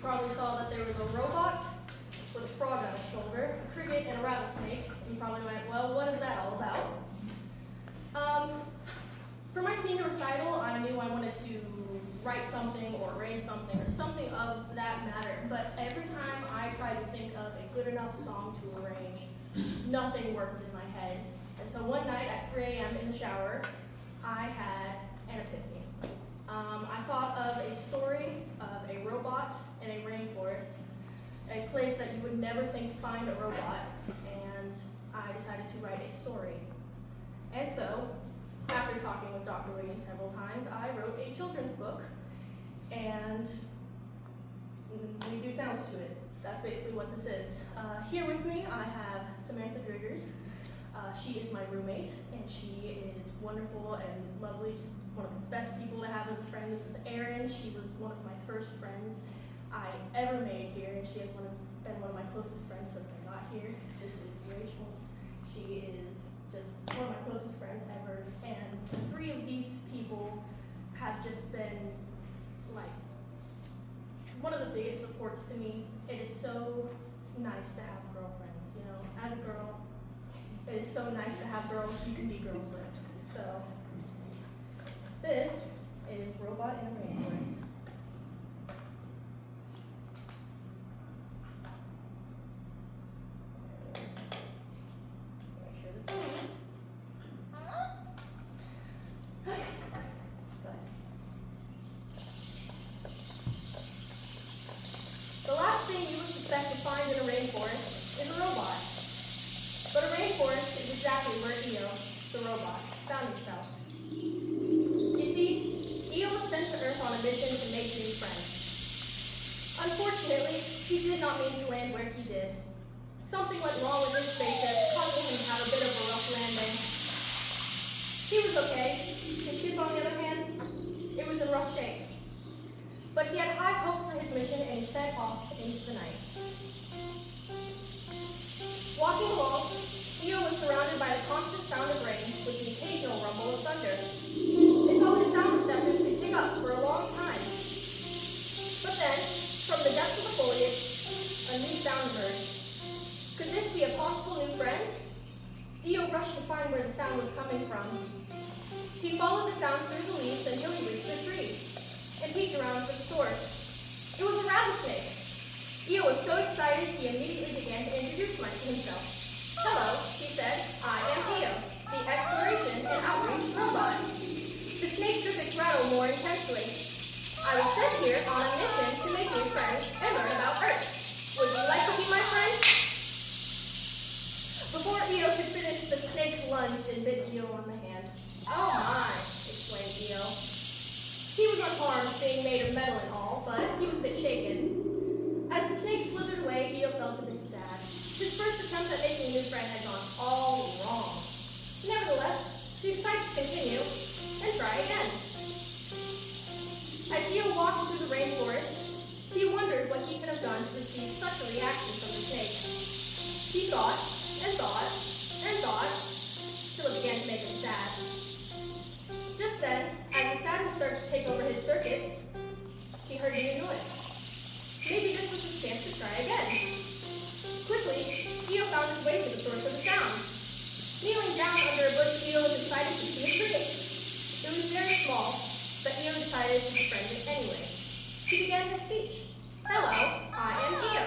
probably saw that there was a robot with a frog on his shoulder, a cricket, and a rattlesnake. And you probably went, well, what is that all about? For my senior recital, I knew I wanted to write something or arrange something or something of that matter, but every time I tried to think of a good enough song to arrange, nothing worked in my head. And so one night at 3 a.m. in the shower, I had an epiphany. I thought of a story of a robot in a rainforest, a place that you would never think to find a robot, and I decided to write a story. And so, after talking with Dr. Wiggins several times, I wrote a children's book, and we do sounds to it. That's basically what this is. Here with me, I have Samantha Driggers. She is my roommate, and she is wonderful and lovely, just one of the best people to have as a friend. This is Erin. She was one of my first friends I ever made here, and she has been one of my closest friends since I got here. This is Rachel. She is just one of my closest friends ever, and the three of these people have just been like one of the biggest supports to me. It is so nice to have girlfriends, you know. As a girl, it is so nice to have girls you can be girls with. So this is Robot in a Rainforest. To find in a rainforest is a robot. But a rainforest is exactly where Eo, the robot, found himself. You see, Eo was sent to Earth on a mission to make new friends. Unfortunately, he did not mean to land where he did. Something went wrong with his spaceship, causing him to have a bit of a rough landing. He was okay. His ship, on the other hand, it was in rough shape. But he had high hopes for his mission, and he set off into the night. Walking along, Eo was surrounded by the constant sound of rain with the occasional rumble of thunder. It's all his sound receptors could pick up for a long time. But then, from the depths of the foliage, a new sound emerged. Could this be a possible new friend? Eo rushed to find where the sound was coming from. He followed the sound through the leaves until he reached the tree and peeked around for the source. It was a rattlesnake. Eo was so excited he immediately began to introduce himself. Hello, he said. I am Eo, the exploration and outreach robot. The snake shook its rattle more intensely. I was sent here on a mission to make new friends and learn about Earth. Would you like to be my friend? Before Eo could finish, the snake lunged and bit Eo on the hand. Oh my, exclaimed Eo. He was unharmed, being made of metal and all, but he was a bit shaken. As the snake slithered away, Eo felt a bit sad. His first attempt at making a new friend had gone all wrong. Nevertheless, he decided to continue and try again. As Eo walked through the rainforest, he wondered what he could have done to receive such a reaction from the snake. He thought and thought and thought, till it began to make him sad. Just then, as the sadness started to take over his circuits, he heard a new noise. Maybe this was his chance to try again. Quickly, Eo found his way to the source of the sound. Kneeling down under a bush, Eo was excited to see a cricket. It was very small, but Eo decided to befriend it anyway. He began his speech. Hello, I am Eo.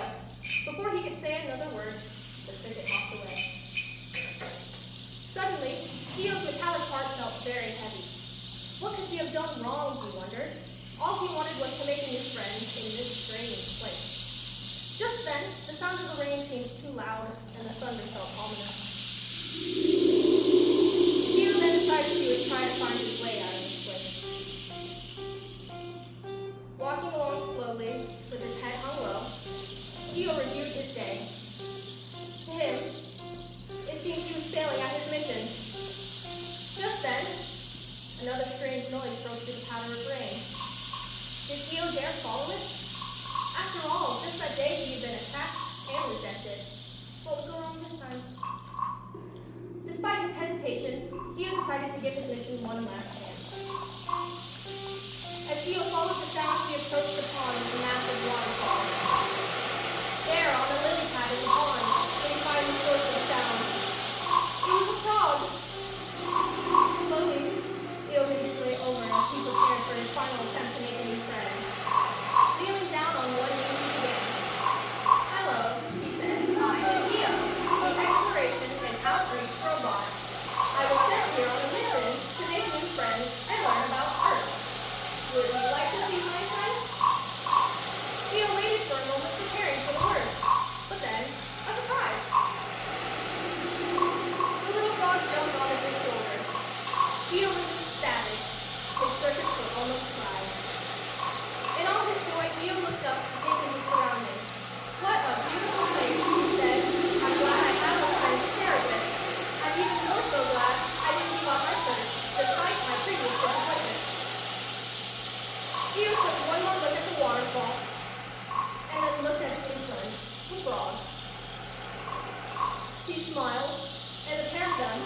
Before he could say another word, the cricket hopped away. Suddenly, Eo's metallic heart felt very heavy. What could he have done wrong, he wondered? All he wanted was to make a new friend in this strange place. Just then, the sound of the rain seemed too loud, and the thunder felt ominous. Eo then decided he would try to find his way out of this place. Walking along slowly, with his head hung low, Eo reviewed his day. To him, it seemed he was failing at his mission. Just then, another strange noise broke through the patter of rain. Did Eo dare follow it? After all, just that day he had been attacked and rejected. What would go wrong this time? Despite his hesitation, Eo decided to give his mission one last for a moment, preparing for the worst. But then, a surprise. The little frog jumped on his shoulder. Theo was ecstatic. His circus foot almost cried. In all his joy, Theo looked up to take in his surroundings. What a beautiful place, he said. I'm glad I have a friend to share it with. I'm even more so glad I didn't give up my search, despite my previous disappointment. Theo took one more look at the waterfall, and then looked at his new friend, the frog. He smiled, and the pair of them